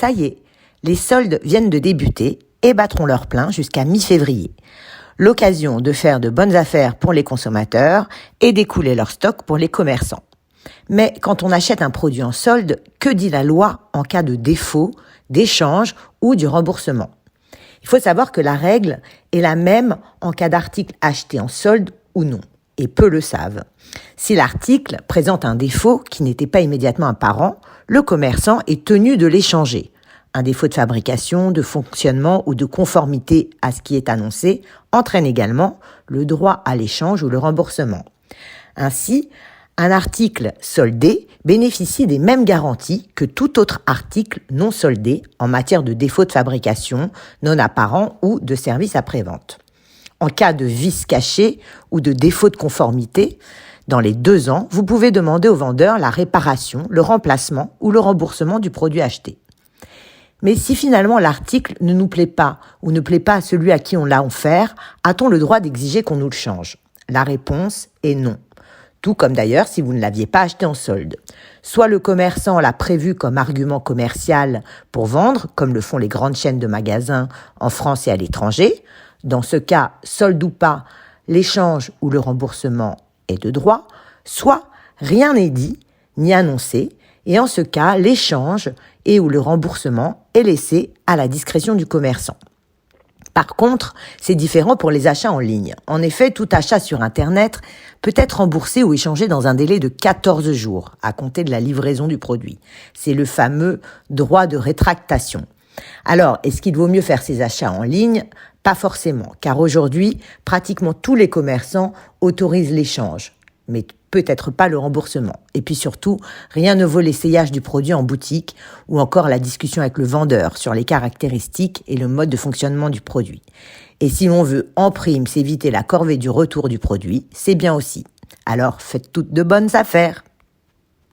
Ça y est, les soldes viennent de débuter et battront leur plein jusqu'à mi-février. L'occasion de faire de bonnes affaires pour les consommateurs et d'écouler leur stock pour les commerçants. Mais quand on achète un produit en solde, que dit la loi en cas de défaut, d'échange ou du remboursement ? Il faut savoir que la règle est la même en cas d'article acheté en solde ou non, et peu le savent. Si l'article présente un défaut qui n'était pas immédiatement apparent, le commerçant est tenu de l'échanger. Un défaut de fabrication, de fonctionnement ou de conformité à ce qui est annoncé entraîne également le droit à l'échange ou le remboursement. Ainsi, un article soldé bénéficie des mêmes garanties que tout autre article non soldé en matière de défaut de fabrication, non apparent ou de service après-vente. En cas de vice caché ou de défaut de conformité, dans les 2 ans, vous pouvez demander au vendeur la réparation, le remplacement ou le remboursement du produit acheté. Mais si finalement l'article ne nous plaît pas ou ne plaît pas à celui à qui on l'a offert, a-t-on le droit d'exiger qu'on nous le change ? La réponse est non. Tout comme d'ailleurs si vous ne l'aviez pas acheté en solde. Soit le commerçant l'a prévu comme argument commercial pour vendre, comme le font les grandes chaînes de magasins en France et à l'étranger. Dans ce cas, solde ou pas, l'échange ou le remboursement est de droit. Soit rien n'est dit ni annoncé, et en ce cas, l'échange et ou le remboursement est laissé à la discrétion du commerçant. Par contre, c'est différent pour les achats en ligne. En effet, tout achat sur Internet peut être remboursé ou échangé dans un délai de 14 jours à compter de la livraison du produit. C'est le fameux droit de rétractation. Alors, est-ce qu'il vaut mieux faire ses achats en ligne ? Pas forcément, car aujourd'hui, pratiquement tous les commerçants autorisent l'échange, mais peut-être pas le remboursement. Et puis surtout, rien ne vaut l'essayage du produit en boutique ou encore la discussion avec le vendeur sur les caractéristiques et le mode de fonctionnement du produit. Et si l'on veut en prime s'éviter la corvée du retour du produit, c'est bien aussi. Alors faites toutes de bonnes affaires.